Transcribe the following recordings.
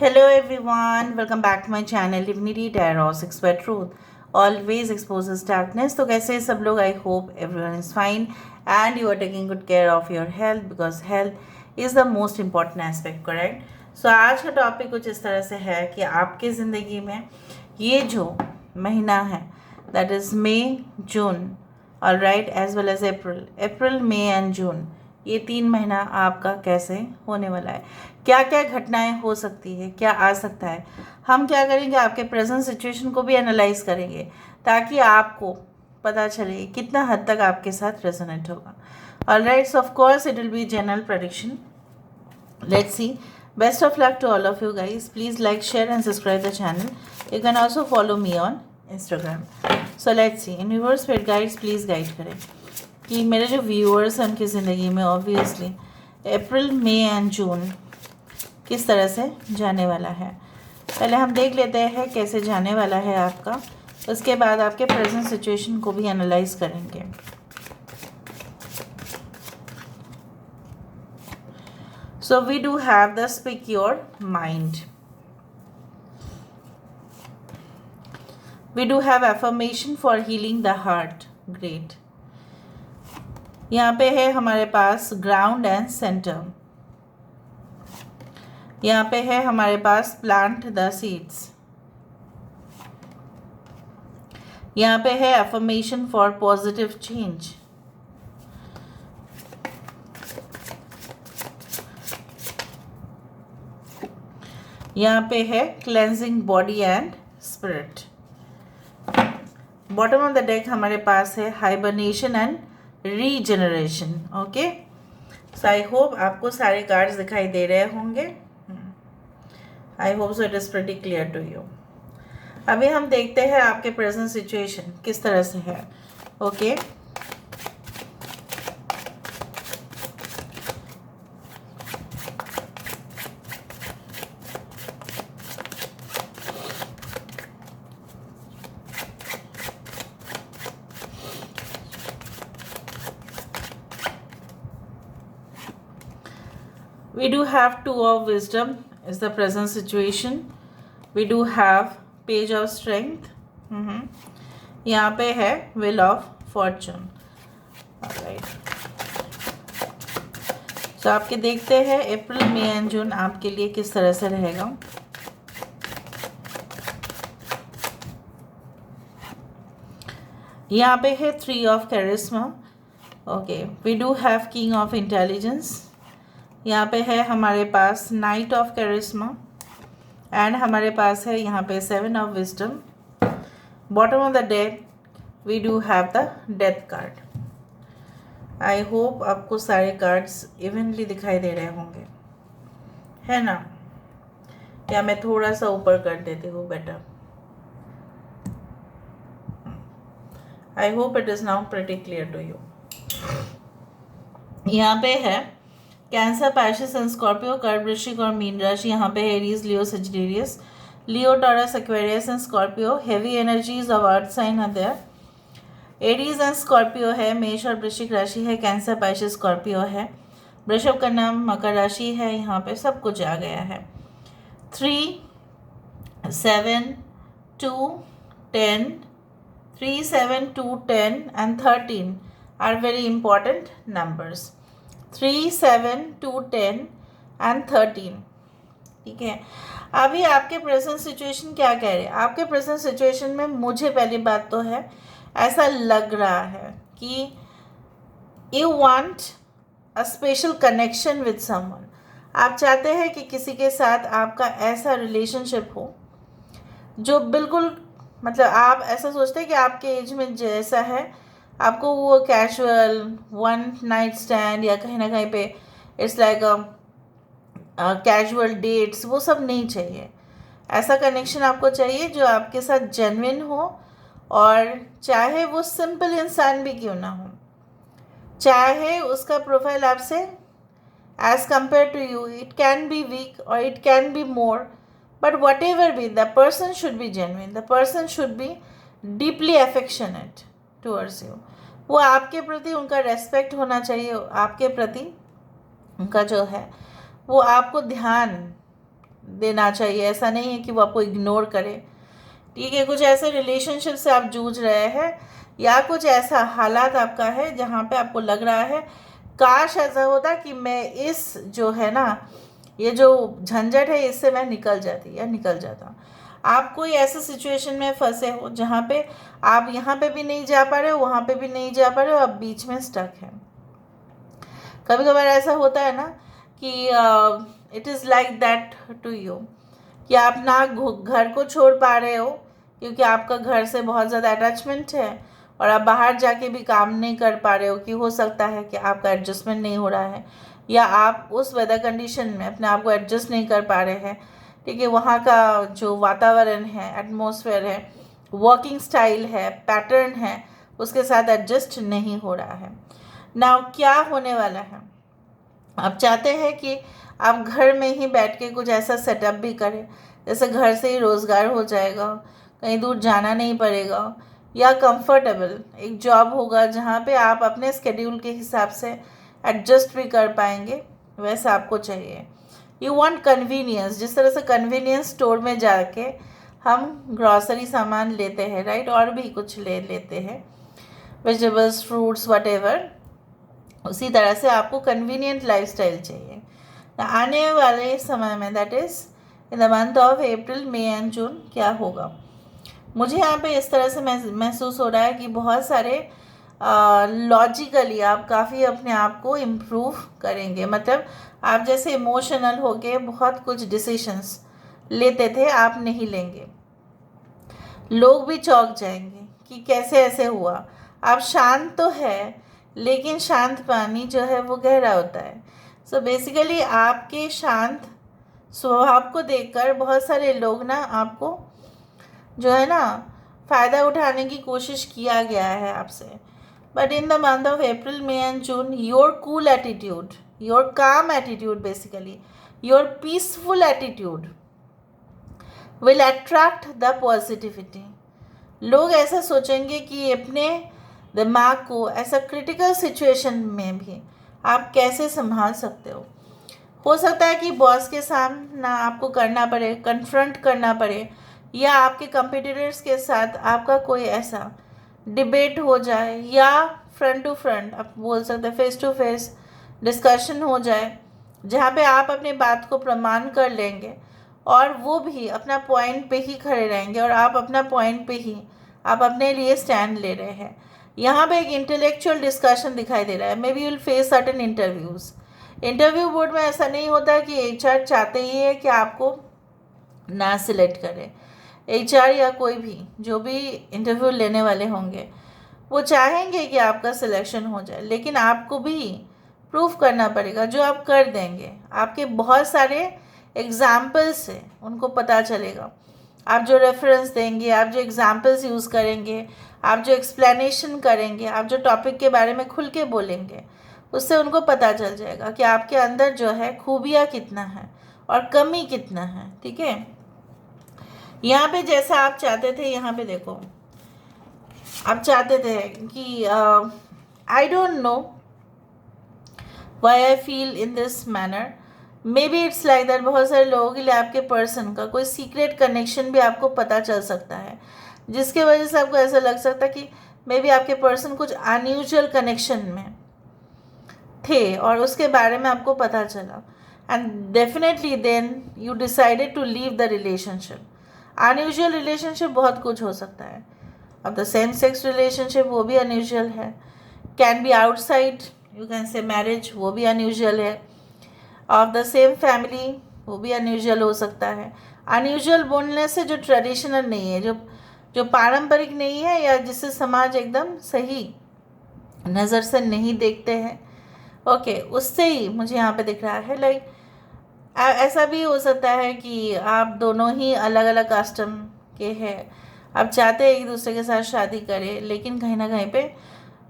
Hello everyone, welcome back to my channel Divinity Tarot 6 by Truth. Always exposes darkness. तो कैसे सब लोग? I hope everyone is fine and you are taking good care of your health because health is the most important aspect, correct? So आज का topic कुछ इस तरह से है कि आपके ज़िंदगी में ये जो महीना है that is May, June, alright, as well as April, May and June, ये 3 महीना आपका कैसे होने वाला है, क्या क्या घटनाएं हो सकती है, क्या आ सकता है। हम क्या करेंगे, आपके प्रेजेंट सिचुएशन को भी एनालाइज करेंगे ताकि आपको पता चले कितना हद तक आपके साथ रेजोनेट होगा। Alright, so of course it will be general prediction. Let's see. Best of luck to all of you guys. Please like, share and subscribe the channel. You can also follow me on Instagram. So let's see. In viewers spirit guides please guide करें कि मेरे जो viewers हैं उनकी ज़िंदगी में obviously April, May and जून किस तरह से जाने वाला है। पहले हम देख लेते हैं कैसे जाने वाला है आपका, उसके बाद आपके प्रेजेंट सिचुएशन को भी एनालाइज करेंगे। So we do have the speak your mind, we do have affirmation for healing the heart, great. यहाँ पे है हमारे पास ग्राउंड एंड सेंटर, यहाँ पे है हमारे पास प्लांट द सीड्स, यहाँ पे है अफर्मेशन फॉर पॉजिटिव चेंज, यहाँ पे है cleansing body and spirit. Bottom of the deck हमारे पास है hibernation and regeneration. Okay, so I hope आपको सारे कार्ड्स दिखाई दे रहे होंगे। I hope so it is pretty clear to you. अभी हम देखते हैं आपके प्रेजेंट सिचुएशन किस तरह से है। Okay, we do have two of wisdom is the present situation. We do have page of strength. यहाँ पे है wheel of fortune. Alright. So आपके देखते हैं अप्रैल, मई एंड जून आपके लिए किस तरह से रहेगा। यहाँ पे है 3 of charisma. Okay, we do have king of intelligence. यहाँ पे है हमारे पास नाइट ऑफ कैरिस्मा एंड हमारे पास है यहाँ पे 7 of wisdom. Bottom of the deck we do have the death card. I hope आपको सारे कार्ड्स इवनली दिखाई दे रहे होंगे, है ना? या मैं थोड़ा सा ऊपर कर देती हूँ better. I hope it is now pretty clear to you. यहाँ पे है कैंसर, पैशिस एंड स्कॉर्पियो, कर्क, वृश्चिक और मीन राशि। यहाँ पे Aries, Leo, Sagittarius, Leo, Taurus, Aquarius and Scorpio. Heavy energies of earth sign are there. Aries and Scorpio है, मेष और वृश्चिक राशि है, कैंसर, पैशिस, स्कॉर्पियो है, वृषभ का नाम, मकर राशि है। यहाँ पे सब कुछ आ गया है। 3, 7, 2, 10, 3, 7, 2, 10 and 13 are very important numbers. 3, 7, 2, 10 and 13, ठीक है। अभी आपके प्रेजेंट सिचुएशन क्या कह रहे हैं? आपके प्रेजेंट सिचुएशन में मुझे पहली बात तो है, ऐसा लग रहा है कि you want a special connection with someone. आप चाहते हैं कि किसी के साथ आपका ऐसा रिलेशनशिप हो जो बिल्कुल, मतलब आप ऐसा सोचते हैं कि आपके एज में जैसा है, आपको वो कैजुअल वन नाइट स्टैंड या कहीं ना कहीं पे इट्स लाइक कैजुअल डेट्स, वो सब नहीं चाहिए। ऐसा कनेक्शन आपको चाहिए जो आपके साथ जेन्युइन हो, और चाहे वो सिंपल इंसान भी क्यों ना हो, चाहे उसका प्रोफाइल आपसे as compare to you it can be weak और it can be more, but whatever be the person should be genuine, the person should be deeply affectionate towards you. वो आपके प्रति उनका रेस्पेक्ट होना चाहिए, आपके प्रति उनका जो है वो आपको ध्यान देना चाहिए, ऐसा नहीं है कि वो आपको इग्नोर करे। ठीक है, कुछ ऐसे रिलेशनशिप से आप जूझ रहे हैं या कुछ ऐसा हालात आपका है जहाँ पे आपको लग रहा है काश ऐसा होता कि मैं इस जो है ना, ये जो झंझट है इससे मैं निकल जाती या निकल जाता। आप कोई ऐसे सिचुएशन में फंसे हो जहाँ पे आप यहाँ पे भी नहीं जा पा रहे हो, वहाँ पे भी नहीं जा पा रहे हो, आप बीच में स्टक है। कभी कभार ऐसा होता है ना कि it is like that to you, कि आप ना घर को छोड़ पा रहे हो क्योंकि आपका घर से बहुत ज़्यादा अटैचमेंट है, और आप बाहर जाके भी काम नहीं कर पा रहे हो कि हो सकता है कि आपका एडजस्टमेंट नहीं हो रहा है, या आप उस वेदर कंडीशन में अपने आप को एडजस्ट नहीं कर पा रहे हैं। ठीक है, वहाँ का जो वातावरण है, एटमॉस्फेयर है, वर्किंग स्टाइल है, पैटर्न है, उसके साथ एडजस्ट नहीं हो रहा है। नाउ क्या होने वाला है, आप चाहते हैं कि आप घर में ही बैठ के कुछ ऐसा सेटअप भी करें जैसे घर से ही रोज़गार हो जाएगा, कहीं दूर जाना नहीं पड़ेगा, या कंफर्टेबल एक जॉब होगा जहाँ पे आप अपने स्केड्यूल के हिसाब से एडजस्ट भी कर पाएंगे, वैसा आपको चाहिए। यू वांट कन्वीनियंस, जिस तरह से कन्वीनियंस स्टोर में जाके हम ग्रॉसरी सामान लेते हैं, राइट, और भी कुछ ले लेते हैं, वेजिटेबल्स, फ्रूट्स, वटेवर, उसी तरह से आपको कन्वीनियंट लाइफस्टाइल चाहिए। आने वाले समय में, that is in the month of April, May and June, क्या होगा, मुझे यहाँ पे इस तरह से महसूस हो रहा है कि बहुत सारे लॉजिकली आप काफ़ी अपने आप को इम्प्रूव करेंगे। मतलब आप जैसे इमोशनल होके बहुत कुछ डिसीशंस लेते थे, आप नहीं लेंगे। लोग भी चौंक जाएंगे कि कैसे ऐसे हुआ। आप शांत तो है, लेकिन शांत पानी जो है वो गहरा होता है। सो बेसिकली आपके शांत स्वभाव को देखकर बहुत सारे लोग ना आपको जो है ना फ़ायदा उठाने की कोशिश किया गया है आपसे। But in the month of April, May and June, your cool attitude, your calm attitude, basically your peaceful attitude will attract the positivity. लोग ऐसा सोचेंगे कि अपने दिमाग को ऐसा क्रिटिकल सिचुएशन में भी आप कैसे संभाल सकते हो सकता है कि बॉस के सामना आपको करना पड़े, कन्फ्रंट करना पड़े, या आपके कंपटीटर्स के साथ आपका कोई ऐसा डिबेट हो जाए, या फ्रंट टू फ्रंट आप बोल सकते हैं, फेस टू फेस डिस्कशन हो जाए, जहाँ पे आप अपनी बात को प्रमाण कर लेंगे और वो भी अपना पॉइंट पे ही खड़े रहेंगे, और आप अपना पॉइंट पे ही आप अपने लिए स्टैंड ले रहे हैं। यहाँ पे एक इंटेलेक्चुअल डिस्कशन दिखाई दे रहा है। May be will face certain interviews. Interview board में ऐसा नहीं होता कि एचआर चाहते ही है कि आपको ना सिलेक्ट करें। एचआर या कोई भी जो भी इंटरव्यू लेने वाले होंगे वो चाहेंगे कि आपका सिलेक्शन हो जाए, लेकिन आपको भी प्रूफ करना पड़ेगा, जो आप कर देंगे। आपके बहुत सारे एग्जाम्पल्स से उनको पता चलेगा। आप जो रेफरेंस देंगे, आप जो एग्जाम्पल्स यूज़ करेंगे, आप जो एक्सप्लेनेशन करेंगे, आप जो टॉपिक के बारे में खुल के बोलेंगे, उससे उनको पता चल जाएगा कि आपके अंदर जो है खूबियाँ कितना है और कमी कितना है। ठीक है, यहाँ पे जैसा आप चाहते थे, यहाँ पे देखो, आप चाहते थे कि I don't know why I feel in this manner, may be it's like that. बहुत सारे लोगों के लिए आपके पर्सन का कोई सीक्रेट कनेक्शन भी आपको पता चल सकता है, जिसके वजह से आपको ऐसा लग सकता है कि मे बी आपके पर्सन कुछ अनयूजुअल कनेक्शन में थे और उसके बारे में आपको पता चला, and definitely then you decided to leave the relationship. Unusual relationship बहुत कुछ हो सकता है। अब द सेम सेक्स रिलेशनशिप, वो भी अनयूजुअल है। Can be outside, you can say marriage, वो भी अनयूजुअल है। ऑफ द सेम फैमिली, वो भी अनयूजुअल हो सकता है। अनयूजुअल बोलने से जो ट्रेडिशनल नहीं है, जो जो पारंपरिक नहीं है, या जिसे समाज एकदम सही नज़र से नहीं देखते हैं, ओके, उससे ही मुझे यहाँ पे दिख रहा है। लाइक ऐसा भी हो सकता है कि आप दोनों ही अलग अलग कास्टम के हैं, आप चाहते हैं एक दूसरे के साथ शादी करें, लेकिन कहीं ना कहीं पे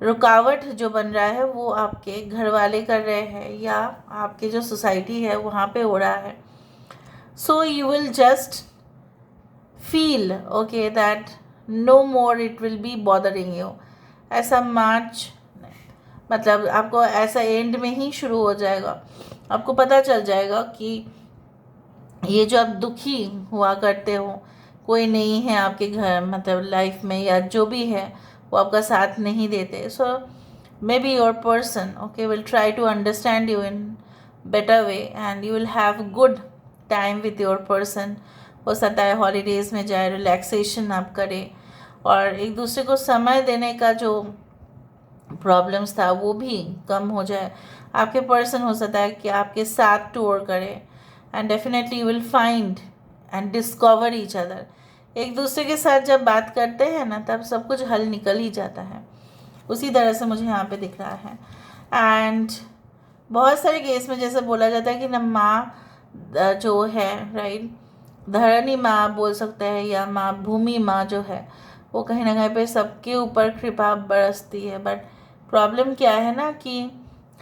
रुकावट जो बन रहा है वो आपके घर वाले कर रहे हैं, या आपके जो सोसाइटी है वहाँ पे हो रहा है। So you will just feel okay that no more it will be bothering you. ऐसा मार्च, मतलब आपको ऐसा एंड में ही शुरू हो जाएगा। आपको पता चल जाएगा कि ये जो आप दुखी हुआ करते हो, कोई नहीं है आपके घर मतलब लाइफ में, या जो भी है वो आपका साथ नहीं देते, so may be your person okay will try to understand you in better way and you will have good time with your person. हो सकता है हॉलीडेज़ में जाए, रिलैक्सेशन आप करें, और एक दूसरे को समय देने का जो प्रॉब्लम्स था वो भी कम हो जाए। आपके पर्सन हो सकता है कि आपके साथ टूर करे, and definitely you will find and discover each other. एक दूसरे के साथ जब बात करते हैं ना, तब सब कुछ हल निकल ही जाता है। उसी तरह से मुझे यहाँ पे दिख रहा है। एंड बहुत सारे केस में जैसे बोला जाता है कि ना माँ जो है राइट, धरणी माँ बोल सकते हैं, या माँ भूमि माँ जो है वो कहीं ना कहीं पे सबके ऊपर कृपा बरसती है। बट प्रॉब्लम क्या है ना कि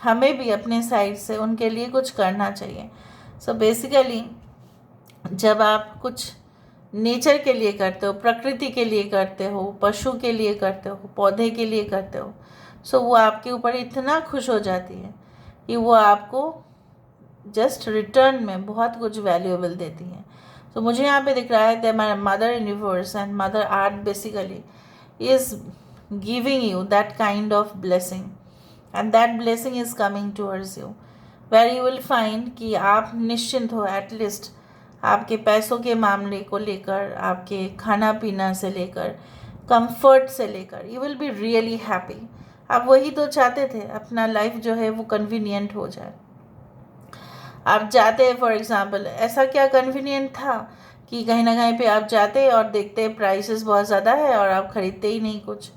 हमें भी अपने साइड से उनके लिए कुछ करना चाहिए। सो बेसिकली जब आप कुछ नेचर के लिए करते हो, प्रकृति के लिए करते हो, पशु के लिए करते हो, पौधे के लिए करते हो, सो वो आपके ऊपर इतना खुश हो जाती है कि वो आपको जस्ट रिटर्न में बहुत कुछ वैल्यूएबल देती हैं। तो मुझे यहाँ पे दिख रहा है that my mother universe and mother art basically is giving you that kind of blessing, and that blessing is coming towards you, where you will find कि आप निश्चिंत हो एटलीस्ट आपके पैसों के मामले को लेकर, आपके खाना पीना से लेकर, कंफर्ट से लेकर, you will be really happy. आप वही तो चाहते थे, अपना लाइफ जो है वो कन्वीनियंट हो जाए। आप जाते हैं फॉर एग्ज़ाम्पल, ऐसा क्या कन्वीनियंट था कि कहीं ना कहीं पे आप जाते और देखते प्राइसेस बहुत ज़्यादा है और आप ख़रीदते ही नहीं कुछ।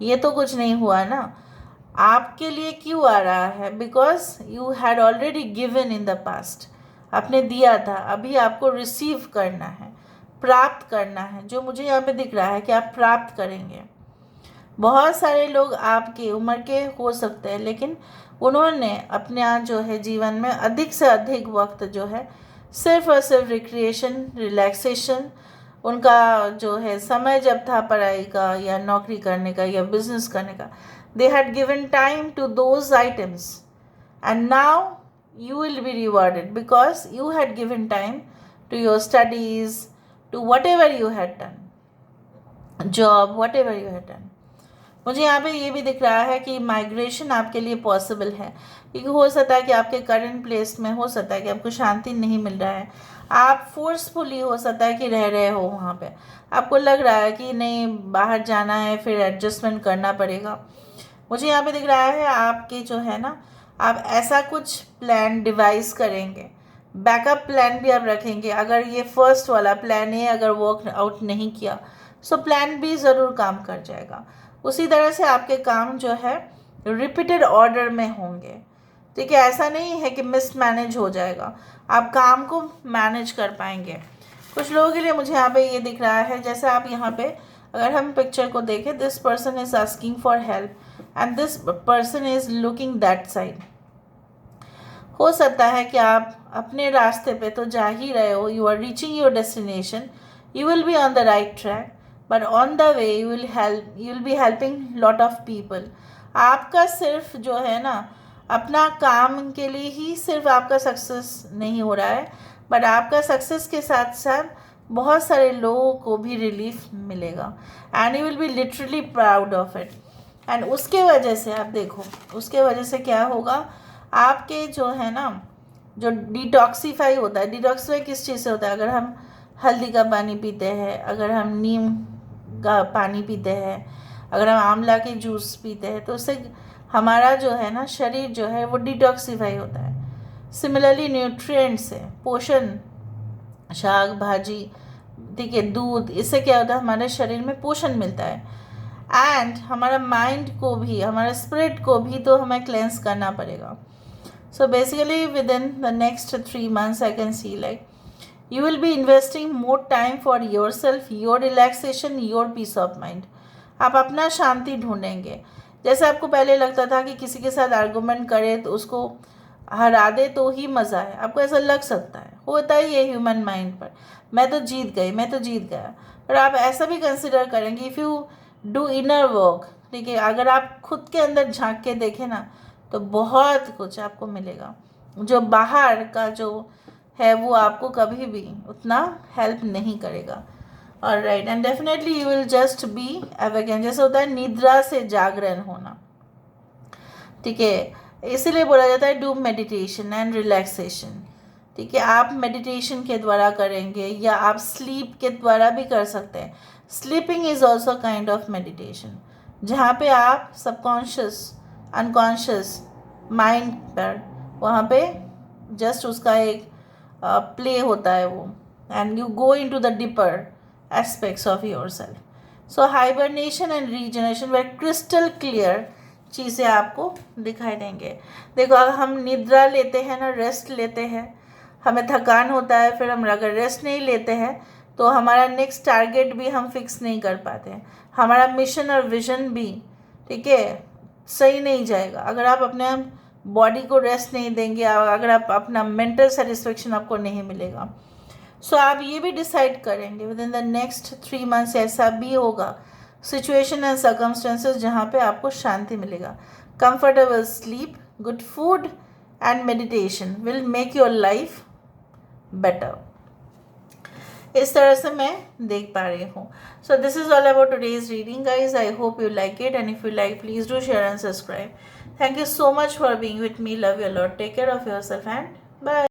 ये तो कुछ नहीं हुआ ना। आपके लिए क्यों आ रहा है? Because you had already given in the past. आपने दिया था, अभी आपको रिसीव करना है, प्राप्त करना है। जो मुझे यहाँ पे दिख रहा है कि आप प्राप्त करेंगे। बहुत सारे लोग आपकी उम्र के हो सकते हैं, लेकिन उन्होंने अपना जो है जीवन में अधिक से अधिक वक्त जो है सिर्फ और सिर्फ रिक्रिएशन, रिलैक्सेशन, उनका जो है समय जब था पढ़ाई का या नौकरी करने का या बिजनेस करने का, they had given time to those items, and now you will be rewarded because you had given time to your studies, to whatever you had done, job, whatever you had done. मुझे यहाँ पे ये भी दिख रहा है कि migration आपके लिए पॉसिबल है, क्योंकि हो सकता है कि आपके करंट प्लेस में हो सकता है कि आपको शांति नहीं मिल रहा है। आप फोर्सफुली हो सकता है कि रह रहे हो वहाँ पे, आपको लग रहा है कि नहीं बाहर जाना है, फिर एडजस्टमेंट करना पड़ेगा। मुझे यहाँ पे दिख रहा है आपके जो है ना, आप ऐसा कुछ प्लान डिवाइस करेंगे, बैकअप प्लान भी आप रखेंगे। अगर ये फर्स्ट वाला प्लान ए अगर वर्क आउट नहीं किया, सो प्लान बी ज़रूर काम कर जाएगा। उसी तरह से आपके काम जो है रिपीटेड ऑर्डर में होंगे। ठीक है, ऐसा नहीं है कि मिसमैनेज हो जाएगा, आप काम को मैनेज कर पाएंगे। कुछ लोगों के लिए मुझे यहाँ पे ये दिख रहा है, जैसे आप यहाँ पे अगर हम पिक्चर को देखें, this person is asking for help and this person is looking that side. हो सकता है कि आप अपने रास्ते पे तो जा ही रहे हो, you are reaching your destination, you will be on the right track, but on the way you will be helping lot of people. आपका सिर्फ जो है ना अपना काम के लिए ही सिर्फ आपका सक्सेस नहीं हो रहा है, बट आपका सक्सेस के साथ साथ बहुत सारे लोगों को भी रिलीफ मिलेगा, and you will B literally proud of it. And उसके वजह से आप देखो, उसके वजह से क्या होगा, आपके जो है ना जो डिटॉक्सीफाई होता है, डिटॉक्सीफाई किस चीज़ से होता है? अगर हम हल्दी का पानी पीते हैं, अगर हम नीम का पानी पीते हैं, अगर हम आंवला के जूस पीते हैं, तो उससे हमारा जो है ना शरीर जो है वो डिटॉक्सीफाई होता है। सिमिलरली न्यूट्रिएंट्स से, पोषण, शाक भाजी, ठीक है, दूध, इससे क्या होता है हमारे शरीर में पोषण मिलता है। एंड हमारा माइंड को भी, हमारा स्पिरिट को भी तो हमें क्लेंस करना पड़ेगा। So basically within the next 3 months I can see like you will be investing more time for yourself, your relaxation, your peace of mind. आप अपना शांति ढूंढेंगे। जैसे आपको पहले लगता था कि किसी के साथ आर्गूमेंट करे तो उसको हरा दे तो ही मज़ा है, आपको ऐसा लग सकता है, होता ही है ह्यूमन माइंड पर, मैं तो जीत गई, मैं तो जीत गया। पर आप ऐसा भी कंसिडर करेंगे, if you do inner work, ठीक है, अगर आप खुद के अंदर झांक के देखें ना, तो बहुत कुछ आपको मिलेगा। जो बाहर का जो है वो आपको कभी भी उतना हेल्प नहीं करेगा। Alright, and definitely you will just be awaken, जैसे होता है निद्रा से जागरण होना, ठीक है। इसीलिए बोला जाता है डू मेडिटेशन एंड रिलैक्सेशन, ठीक है। आप मेडिटेशन के द्वारा करेंगे या आप स्लीप के द्वारा भी कर सकते हैं। Sleeping is also kind of meditation, जहाँ पे आप सबकॉन्शियस अनकॉन्शियस माइंड पर वहाँ पे जस्ट उसका एक प्ले होता है वो, and you go into the deeper aspects of yourself. So hibernation and regeneration वे क्रिस्टल क्लियर चीज़ें आपको दिखाई देंगे। देखो, अगर हम निद्रा लेते हैं ना, रेस्ट लेते हैं, हमें थकान होता है, फिर हम अगर रेस्ट नहीं लेते हैं तो हमारा नेक्स्ट टारगेट भी हम फिक्स नहीं कर पाते हैं, हमारा मिशन और विजन भी, ठीक है, सही नहीं जाएगा। अगर आप अपने बॉडी को रेस्ट नहीं देंगे, अगर आप अपना मेंटल सेटिस्फेक्शन आपको नहीं मिलेगा। सो आप ये भी डिसाइड करेंगे with in the next 3 months ऐसा भी होगा सिचुएशन एंड सर्कमस्टेंसेस जहाँ पे आपको शांति मिलेगा। Comfortable sleep, good food and meditation will make your life better. इस तरह से मैं देख पा रही हूँ। So this is all about today's reading guys. I hope you like it, and if you like please do share and subscribe. Thank you so much for being with me. Love you a lot. Take care of yourself and bye.